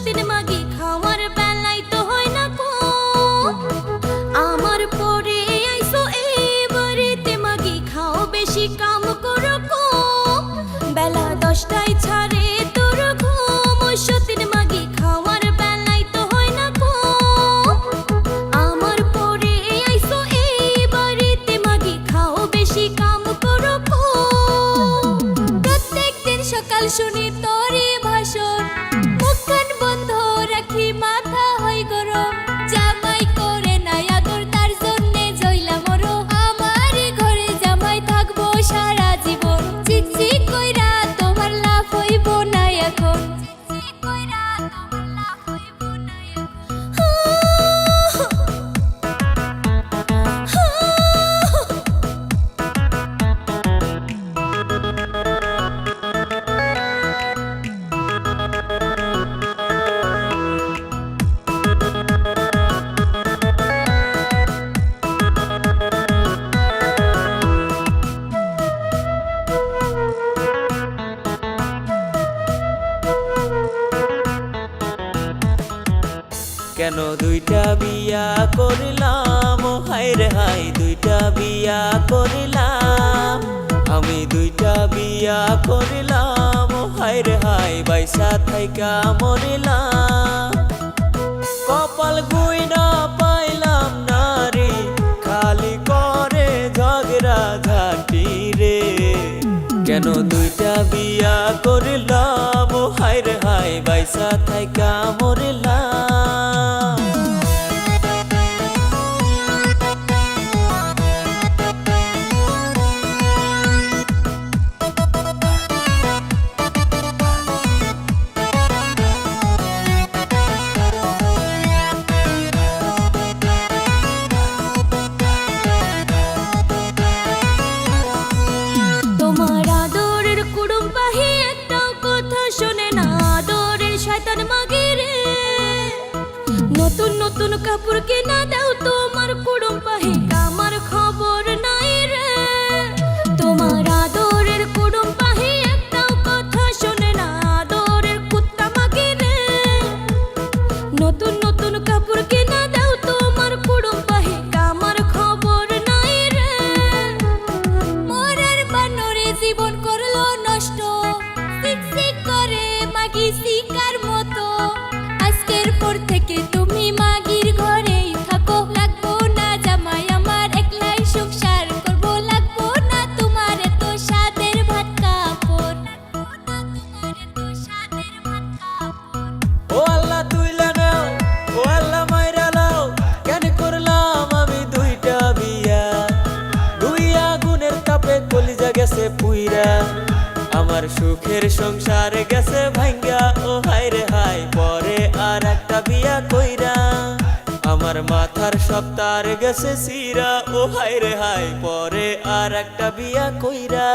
সতীন মাগি খাওয়ার বেলায় তো হয় না কো আমার পরে আইসো এই বাড়িতে মাগি খাও বেশি কাম করো কো বেলা 10টায় ছাড়ে তোর ঘুম সতীন মাগি খাওয়ার বেলায় তো হয় না কো আমার পরে আইসো এই বাড়িতে মাগি খাও বেশি কাম করো কো প্রত্যেকদিন সকাল শুনি তোরই ভাষণ মুখখান বন্ধ রাখি মাথা হয় গরম জামাই করে না আদর তার জন্যে জইলা মরো আমার ঘরে জামাই থাকবো সারা জীবন চিচি কইরা তোমার লাভ হইব না এখন চিচি কইরা তোমার লাভ হইব না কেন দুইটা বিয়া করিলাম হায় রে হায় দুইটা বিয়া করিলাম আমি দুইটা বিয়া করিলাম হায় রে হায় বাইসা থাইকা মরিলাম কপাল গুইনা পাইলাম না রে খালি করে ঝগড়া ঝাঁটি রে কেন দুইটা বিয়া করিলাম হায় রে হায় বাইসা থাইকা মরিলাম তোমার আদরের কুড়ুম পাহি একটাও কথা শোনে না আদরের শয়তান মাগি রে নতুন নতুন কাপড় কেনা দাও তোমার কুড়ুম পাহি আমার খবর নাই রে তোমার আদরের কুড়ুম পাহি একটাও কথা শোনে না আদরের কুত্তা মাগি রে নতুন নতুন কাপড় কেনা দাও তোমার কুড়ুম পাহি আমার খবর নাই রে মরার বানরে জীবন করলো নষ্ট সিক করে মাগি শিকার মতো আজকের পর থেকে তুমি মাগির ঘরেই থাকো লাগবো না জামাই আমার একলাই সংসার করবো লাগবো না তোমার এত স্বাদের ভাত কাপড় ও আল্লাহ তুইলা নাও ও আল্লাহ মাইরা লাও কেন করলাম আমি দুইটা বিয়া দুই আগুনের তাপে কলিজা গেছে পুইরা আমার সুখের সংসার গেছে ভাঙ্গা ও হায় রে হায় পরে আর একটা বিয়া কইরা আমার মাথার সপ্তার গেছে সিরা ও হায় রে হায় পরে আর একটা বিয়া কইরা